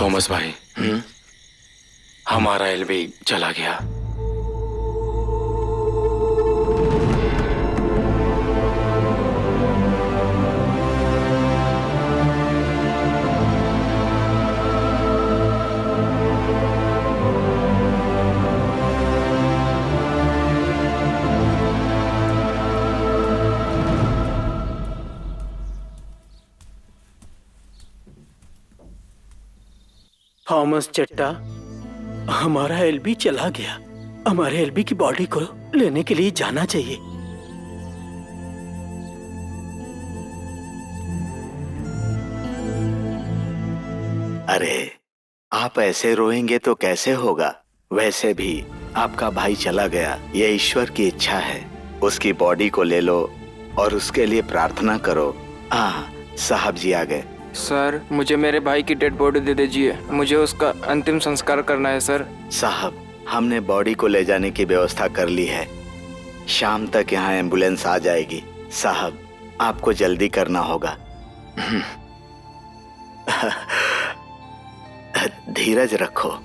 Thomas भाई, हमारा LB चला गया। थॉमस चट्टा, हमारा एलबी चला गया। हमारे एलबी की बॉडी को लेने के लिए जाना चाहिए। अरे, आप ऐसे रोएंगे तो कैसे होगा? वैसे भी आपका भाई चला गया, ये ईश्वर की इच्छा है। उसकी बॉडी को ले लो और उसके लिए प्रार्थना करो। साहब जी आ गए। सर, मुझे मेरे भाई की डेड बॉडी दे दीजिए। मुझे उसका अंतिम संस्कार करना है सर। साहब, हमने बॉडी को ले जाने की व्यवस्था कर ली है। शाम तक यहाँ एम्बुलेंस आ जाएगी। साहब, आपको जल्दी करना होगा। धीरज रखो।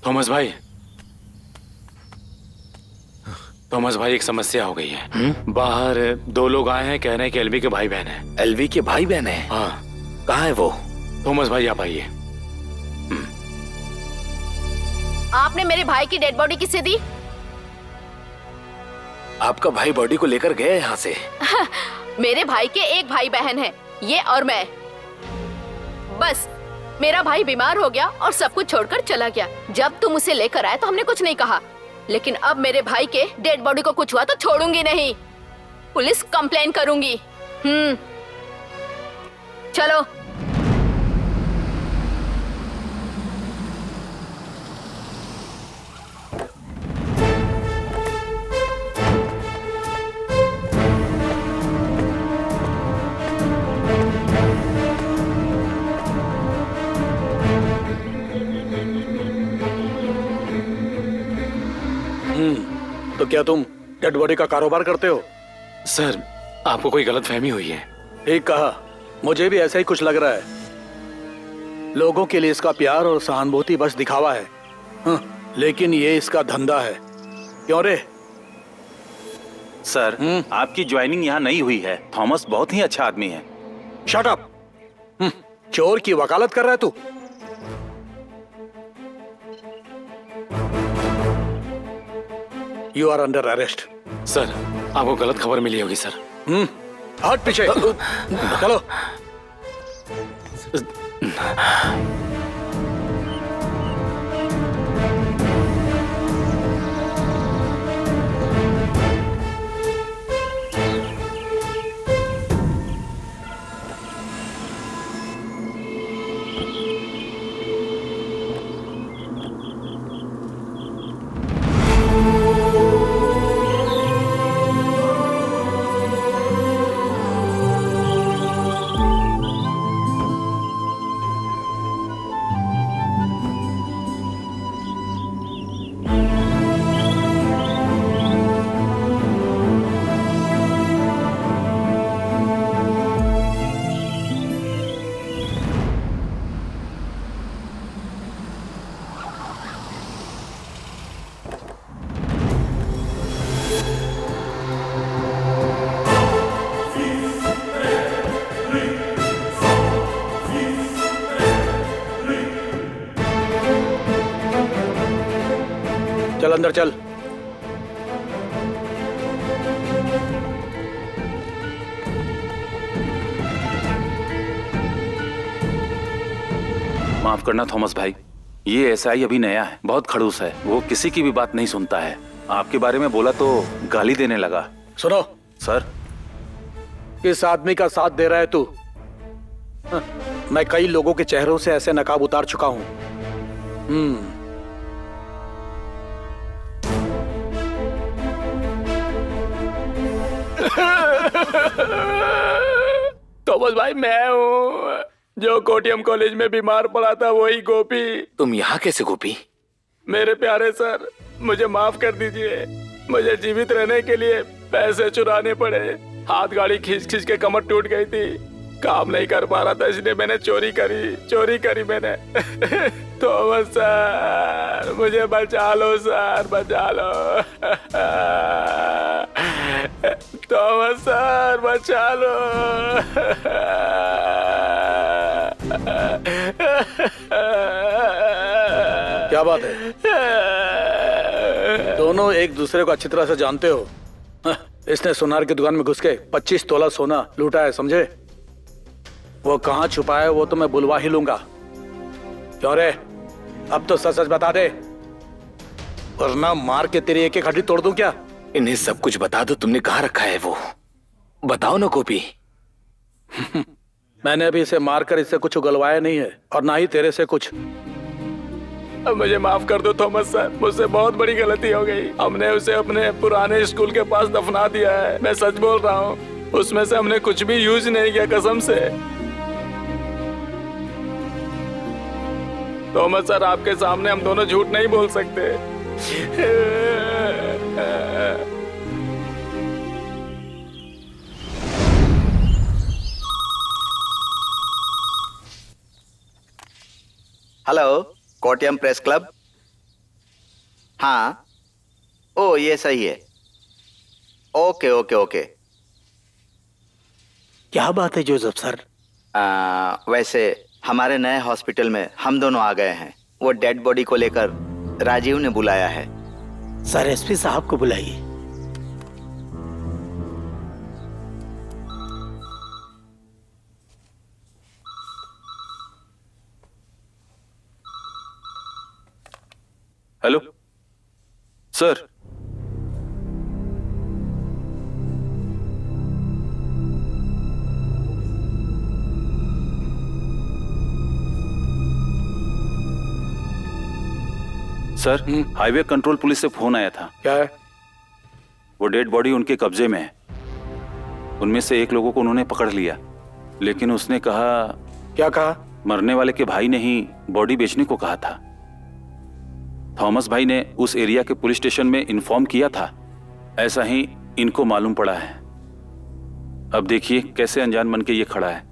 थॉमस भाई, थॉमस भाई, एक समस्या हो गई है। बाहर दो लोग आए हैं, कह रहे हैं कि एलवी के भाई बहन है। एलवी के भाई बहन है? हाँ। कहाँ है वो? थॉमस भाई, आप आइए। आपने मेरे भाई की डेड बॉडी किसे दी? आपका भाई बॉडी को लेकर गए यहाँ से। मेरे भाई के एक भाई बहन है, ये और मैं। बस मेरा भाई बीमार हो गया और सब कुछ छोड़कर चला गया। जब तुम उसे लेकर आए तो हमने कुछ नहीं कहा, लेकिन अब मेरे भाई के डेड बॉडी को कुछ हुआ तो छोड़ूंगी नहीं। पुलिस कंप्लेन करूंगी। चलो। तो क्या तुम डेड बॉडी का कारोबार करते हो? सर, आपको कोई गलतफहमी हुई है। ठीक कहा, मुझे भी ऐसा ही कुछ लग रहा है। लोगों के लिए इसका प्यार और सहानुभूति बस दिखावा है, लेकिन ये इसका धंधा है। क्यों रे? सर, आपकी ज्वाइनिंग यहाँ नहीं हुई है। थॉमस बहुत ही अच्छा आदमी है। Shut up! चोर की वकालत कर रहा है तू? You are under arrest. Sir, आपको गलत खबर मिली होगी सर। हट पीछे। चलो। चल अंदर चल। माफ करना थॉमस भाई, ये एसआई अभी नया है, बहुत खड़ूस है। वो किसी की भी बात नहीं सुनता है। आपके बारे में बोला तो गाली देने लगा। सुनो सर, इस आदमी का साथ दे रहा है तू। हाँ, मैं कई लोगों के चेहरों से ऐसे नकाब उतार चुका हूं। थॉमस भाई मैं हूँ जो कोटियम कॉलेज में बीमार पड़ा था, वही गोपी। तुम यहाँ कैसे गोपी? मेरे प्यारे सर, मुझे माफ कर दीजिए। मुझे जीवित रहने के लिए पैसे चुराने पड़े। हाथ गाड़ी खींच खींच के कमर टूट गई थी, काम नहीं कर पा रहा था, इसलिए मैंने चोरी करी मैंने। थॉमस सर, मुझे बचा लो सर, बचा लो। थॉमस सर, बचा लो। क्या बात है? दोनों एक दूसरे को अच्छी तरह से जानते हो। इसने सुनार की दुकान में घुस के 25 तोला सोना लूटा है, समझे? वो कहाँ छुपा है वो तो मैं बुलवा ही लूंगा। क्यों रे, अब तो सच सच बता दे, वरना मार के तेरी एक एक हड्डी तोड़ दूं क्या? इन्हें सब कुछ बता दो, तुमने कहाँ रखा है वो? बताओ ना गोपी। मैंने अभी इसे मारकर इससे कुछ उगलवाया नहीं है, और ना ही तेरे से कुछ। अब मुझे माफ कर दो थॉमस सर, मुझसे बहुत बड़ी गलती हो गई। हमने उसे अपने पुराने स्कूल के पास दफना दिया है। मैं सच बोल रहा हूँ, उसमें से हमने कुछ भी यूज नहीं किया, कसम से। थॉमस सर, आपके सामने हम दोनों झूठ नहीं बोल सकते। Hello, Kottayam press club. हाँ, ओ ये सही है। Okay okay okay. क्या बात है जोसेफ सर? वैसे हमारे नए हॉस्पिटल में हम दोनों आ गए हैं। वो डेड बॉडी को लेकर राजीव ने बुलाया है। सर, एसपी साहब को बुलाइए। Hello sir. Sir, highway control police से फोन आया था। क्या है? वो डेड बॉडी उनके कब्जे में है। उनमें से एक लोगों को उन्होंने पकड़ लिया, लेकिन उसने कहा। क्या कहा? मरने वाले के भाई ने ही बॉडी बेचने को कहा था। थॉमस भाई ने उस एरिया के पुलिस स्टेशन में इन्फॉर्म किया था। ऐसा ही इनको मालूम पड़ा है। अब देखिए कैसे अनजान बन के ये खड़ा है।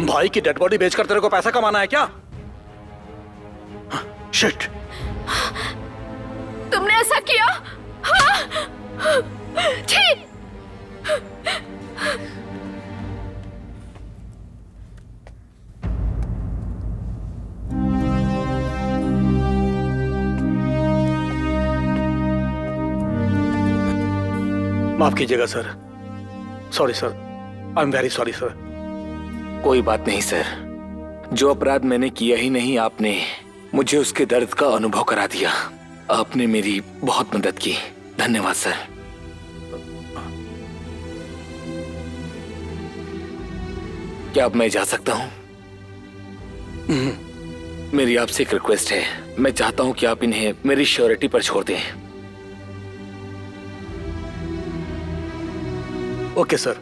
भाई की डेड बॉडी बेचकर तेरे को पैसा कमाना है क्या? शिट! तुमने ऐसा किया? छी! माफ कीजिएगा sir. Sorry sir, I am very sorry sir. कोई बात नहीं सर, जो अपराध मैंने किया ही नहीं, आपने मुझे उसके दर्द का अनुभव करा दिया। आपने मेरी बहुत मदद की, धन्यवाद सर। क्या अब मैं जा सकता हूं? मेरी आपसे एक रिक्वेस्ट है, मैं चाहता हूं कि आप इन्हें मेरी श्योरिटी पर छोड़ दें। Okay sir.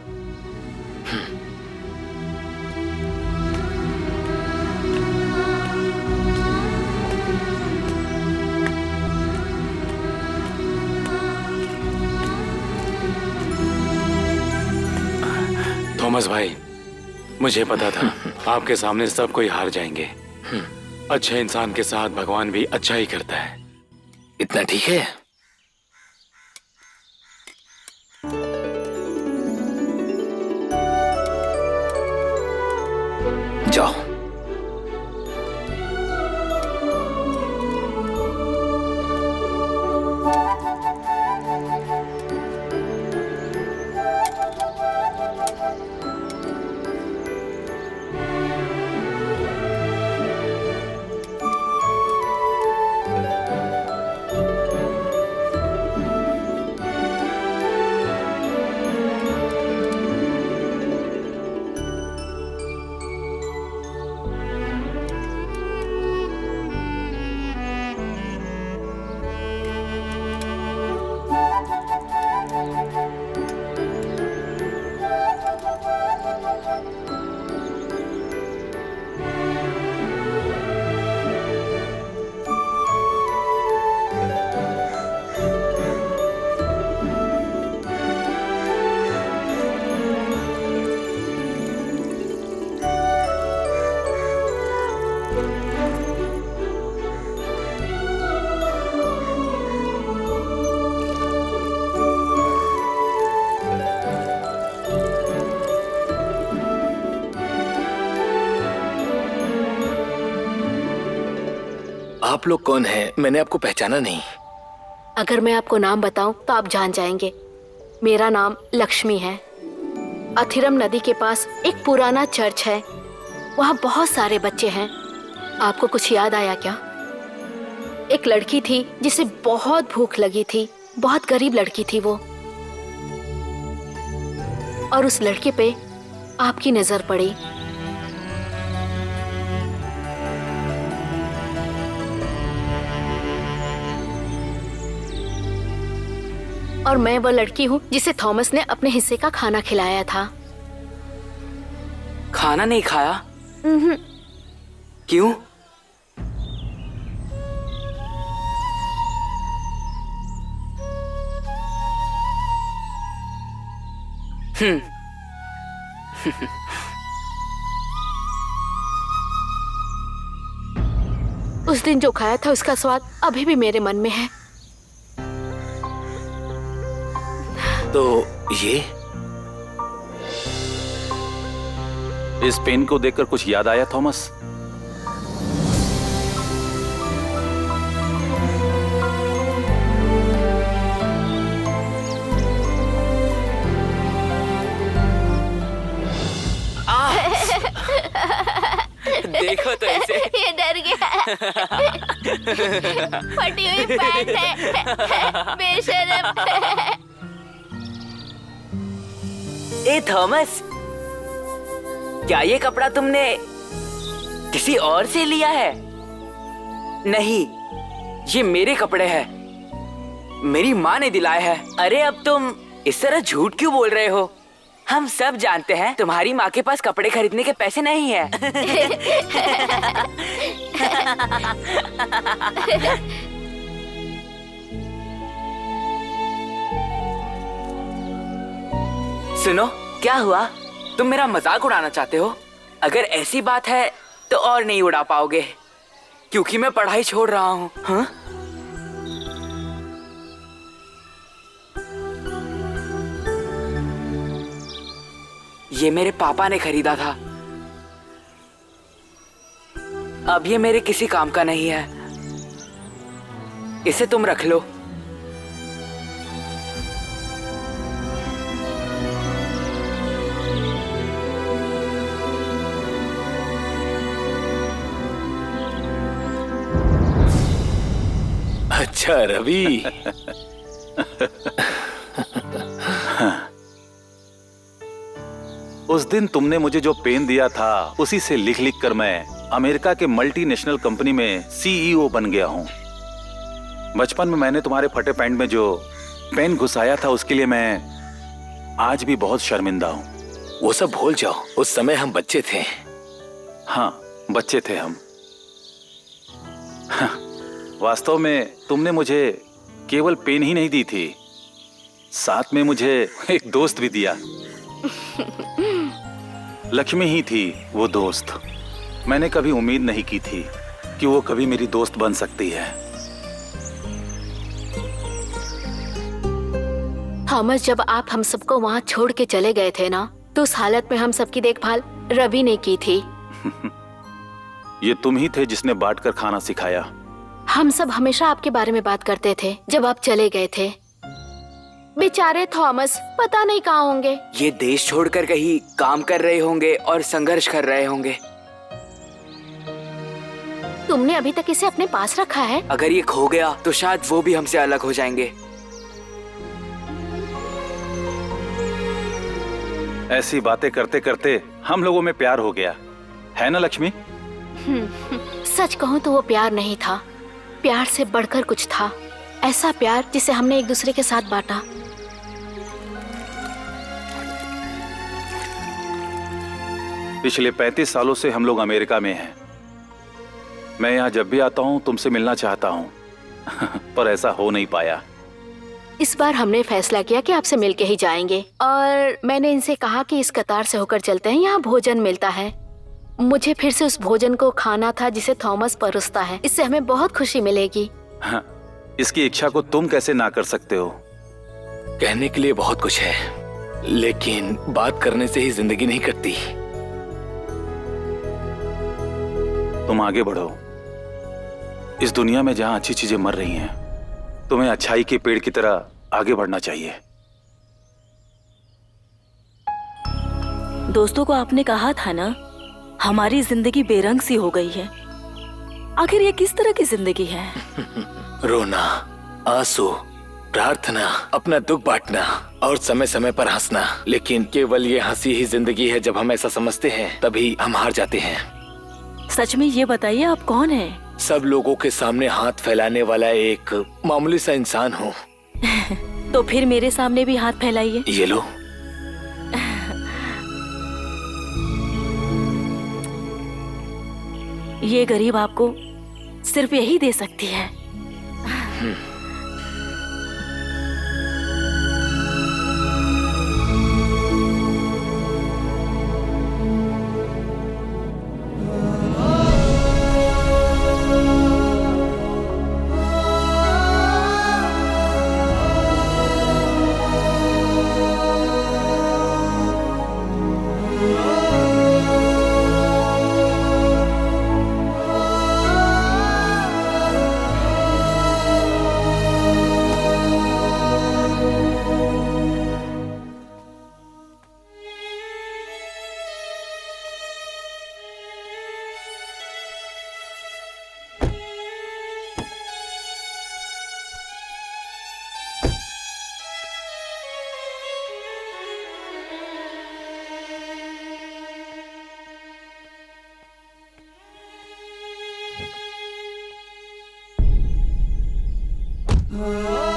थॉमस भाई, मुझे पता था आपके सामने सब कोई हार जाएंगे। अच्छे इंसान के साथ भगवान भी अच्छा ही करता है। इतना ठीक है? जाओ। आप लोग कौन हैं? मैंने आपको पहचाना नहीं। अगर मैं आपको नाम बताऊं तो आप जान जाएंगे। मेरा नाम लक्ष्मी है। अथिरम नदी के पास एक पुराना चर्च है, वहाँ बहुत सारे बच्चे हैं। आपको कुछ याद आया क्या? एक लड़की थी जिसे बहुत भूख लगी थी, बहुत गरीब लड़की थी वो, और उस लड़के पे आपकी नजर पड़ी। और मैं वो लड़की हूँ जिसे थॉमस ने अपने हिस्से का खाना खिलाया था। खाना नहीं खाया? क्यों? उस दिन जो खाया था उसका स्वाद अभी भी मेरे मन में है। तो ये इस पेन को देखकर कुछ याद आया थॉमस? देखो तो इसे। ये डर गया। फटी हुई पैंट है, बेशरम। ए थॉमस, क्या ये कपड़ा तुमने किसी और से लिया है? नहीं, ये मेरे कपड़े हैं। मेरी माँ ने दिलाए हैं। अरे अब तुम इस तरह झूठ क्यों बोल रहे हो? हम सब जानते हैं तुम्हारी माँ के पास कपड़े खरीदने के पैसे नहीं है। सुनो, क्या हुआ? तुम मेरा मजाक उड़ाना चाहते हो? अगर ऐसी बात है तो और नहीं उड़ा पाओगे, क्योंकि मैं पढ़ाई छोड़ रहा हूँ। हाँ? ये मेरे पापा ने खरीदा था। अब ये मेरे किसी काम का नहीं है। इसे तुम रख लो। अच्छा रवि। उस दिन तुमने मुझे जो पेन दिया था उसी से लिख लिख कर मैं अमेरिका के मल्टीनेशनल कंपनी में सीईओ बन गया हूँ। बचपन में मैंने तुम्हारे फटे पैंट में जो पेन घुसाया था उसके लिए मैं आज भी बहुत शर्मिंदा हूँ। वो सब भूल जाओ, उस समय हम बच्चे थे। हाँ, बच्चे थे हम। हाँ, वास्तव में तुमने मुझे केवल पेन ही नहीं दी थी, साथ में मुझे एक दोस्त भी दिया। लक्ष्मी ही थी वो दोस्त। मैंने कभी उम्मीद नहीं की थी कि वो कभी मेरी दोस्त बन सकती है। थॉमस, जब आप हम सबको वहाँ छोड़ के चले गए थे ना, तो उस हालत में हम सबकी देखभाल रवि ने की थी। ये तुम ही थे जिसने बांटकर खाना सिखाया। हम सब हमेशा आपके बारे में बात करते थे जब आप चले गए थे। बेचारे थॉमस पता नहीं कहाँ होंगे। ये देश छोड़कर कहीं काम कर रहे होंगे और संघर्ष कर रहे होंगे। तुमने अभी तक इसे अपने पास रखा है? अगर ये खो गया तो शायद वो भी हमसे अलग हो जाएंगे। ऐसी बातें करते करते हम लोगों में प्यार हो गया है ना लक्ष्मी? सच कहूँ तो वो प्यार नहीं था, प्यार से बढ़कर कुछ था। ऐसा प्यार जिसे हमने एक दूसरे के साथ बांटा। पिछले 35 सालों से हम लोग अमेरिका में हैं। मैं यहाँ जब भी आता हूँ तुमसे मिलना चाहता हूँ पर ऐसा हो नहीं पाया। इस बार हमने फैसला किया कि आपसे मिलके ही जाएंगे, और मैंने इनसे कहा कि इस कतार से होकर चलते हैं, यहाँ भोजन मिलता है। मुझे फिर से उस भोजन को खाना था जिसे थॉमस परोसता है। इससे हमें बहुत खुशी मिलेगी। हाँ, इसकी इच्छा को तुम कैसे ना कर सकते हो? कहने के लिए बहुत कुछ है, लेकिन बात करने से ही जिंदगी नहीं कटती। तुम आगे बढ़ो, इस दुनिया में जहां अच्छी चीजें मर रही हैं, तुम्हें अच्छाई के पेड़ की तरह आगे बढ़ना चाहिए। दोस्तों को आपने कहा था ना, हमारी जिंदगी बेरंग सी हो गई है। आखिर ये किस तरह की जिंदगी है? रोना, आंसू, प्रार्थना, अपना दुख बांटना और समय समय पर हंसना। लेकिन केवल ये हंसी ही जिंदगी है। जब हम ऐसा समझते हैं तभी हम हार जाते हैं। सच में ये बताइए, आप कौन हैं? सब लोगों के सामने हाथ फैलाने वाला एक मामूली सा इंसान हूँ। तो फिर मेरे सामने भी हाथ फैलाइए। ये लो। ये गरीब आपको सिर्फ यही दे सकती है। Oh